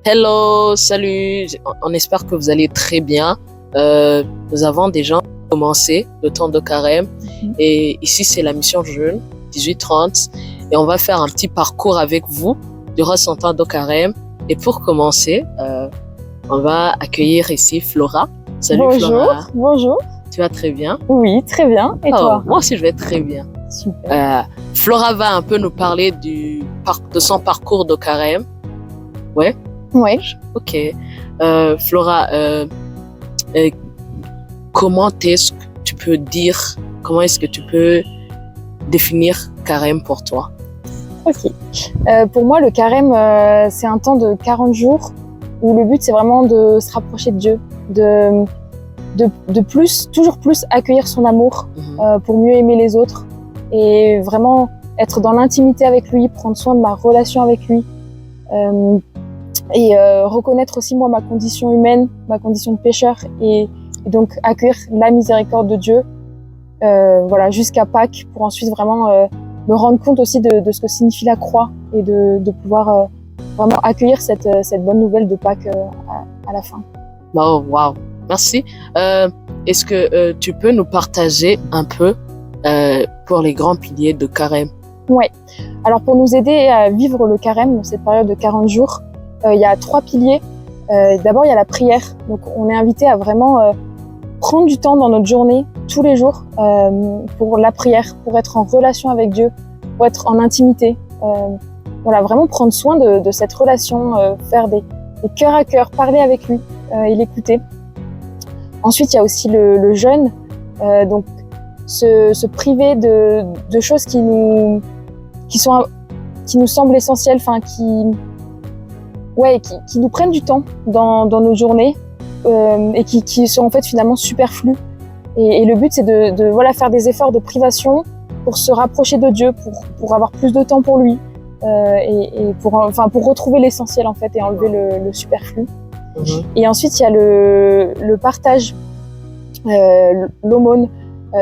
Hello, salut. On espère que vous allez très bien. Nous avons déjà commencé le temps de carême et ici c'est la mission jeune 18-30 et on va faire un petit parcours avec vous durant ce temps de carême. Et pour commencer, on va accueillir ici Flora. Salut Bonjour, Flora. bonjour. Tu vas très bien? Oui, très bien. Et toi? Moi aussi je vais très bien. Super. Flora va un peu nous parler de son parcours de carême. Ouais. Oui. Ok. Flora, comment est-ce que tu peux comment est-ce que tu peux définir carême pour toi? Ok. Pour moi, le carême, c'est un temps de 40 jours où le but, c'est vraiment de se rapprocher de Dieu, de toujours plus accueillir son amour pour mieux aimer les autres et vraiment être dans l'intimité avec lui, prendre soin de ma relation avec lui. Et reconnaître aussi moi ma condition humaine, ma condition de pécheur et donc accueillir la miséricorde de Dieu voilà, jusqu'à Pâques pour ensuite vraiment me rendre compte aussi de ce que signifie la croix et de pouvoir vraiment accueillir cette bonne nouvelle de Pâques à la fin. Oh, wow, merci. Est-ce que tu peux nous partager un peu pour les grands piliers de carême? Ouais. Alors pour nous aider à vivre le carême, cette période de 40 jours, il y a 3 piliers. D'abord, il y a la prière. Donc, on est invité à vraiment prendre du temps dans notre journée, tous les jours, pour la prière, pour être en relation avec Dieu, pour être en intimité. Voilà, vraiment prendre soin de cette relation, faire des cœur à cœur, parler avec lui et l'écouter. Ensuite, il y a aussi le jeûne. Donc, se priver de choses qui nous semblent essentielles, enfin qui nous prennent du temps dans nos journées et qui sont en fait finalement superflus. Et le but, c'est de voilà, faire des efforts de privation pour se rapprocher de Dieu, pour avoir plus de temps pour lui et pour retrouver l'essentiel en fait et enlever le superflu. Et ensuite, il y a le partage, l'aumône.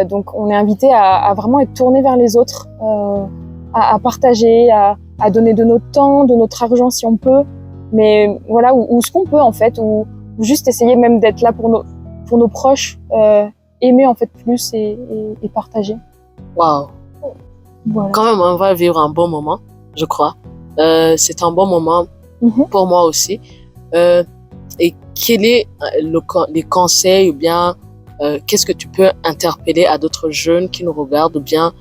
Donc, on est invité à vraiment être tourné vers les autres, à partager, à donner de notre temps, de notre argent si on peut. Mais voilà, ou ce qu'on peut en fait, ou juste essayer même d'être là pour nos proches, aimer en fait plus et partager. Wow. Voilà. Quand même, on va vivre un bon moment, je crois. C'est un bon moment pour moi aussi. Et quel est les conseils ou bien qu'est-ce que tu peux interpeller à d'autres jeunes qui nous regardent ou bien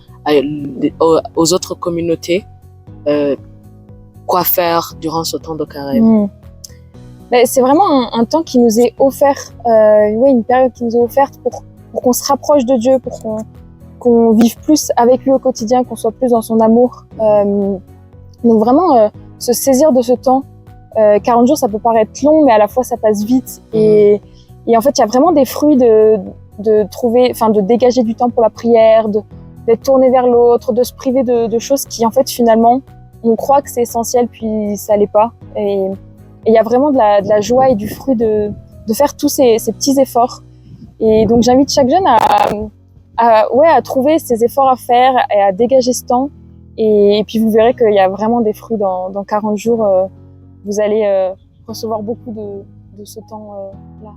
aux autres communautés quoi faire durant ce temps de carême? C'est vraiment un temps qui nous est offert, une période qui nous est offerte pour qu'on se rapproche de Dieu, pour qu'on vive plus avec lui au quotidien, qu'on soit plus dans son amour. Donc vraiment, se saisir de ce temps. 40 jours, ça peut paraître long, mais à la fois, ça passe vite. Et en fait, il y a vraiment des fruits de dégager du temps pour la prière, d'être tourné vers l'autre, de se priver de choses qui, en fait, finalement, on croit que c'est essentiel, puis ça l'est pas. Et il y a vraiment de la joie et du fruit de faire tous ces petits efforts. Et donc, j'invite chaque jeune à trouver ces efforts à faire et à dégager ce temps. Et puis, vous verrez qu'il y a vraiment des fruits dans 40 jours. Vous allez recevoir beaucoup de ce temps-là.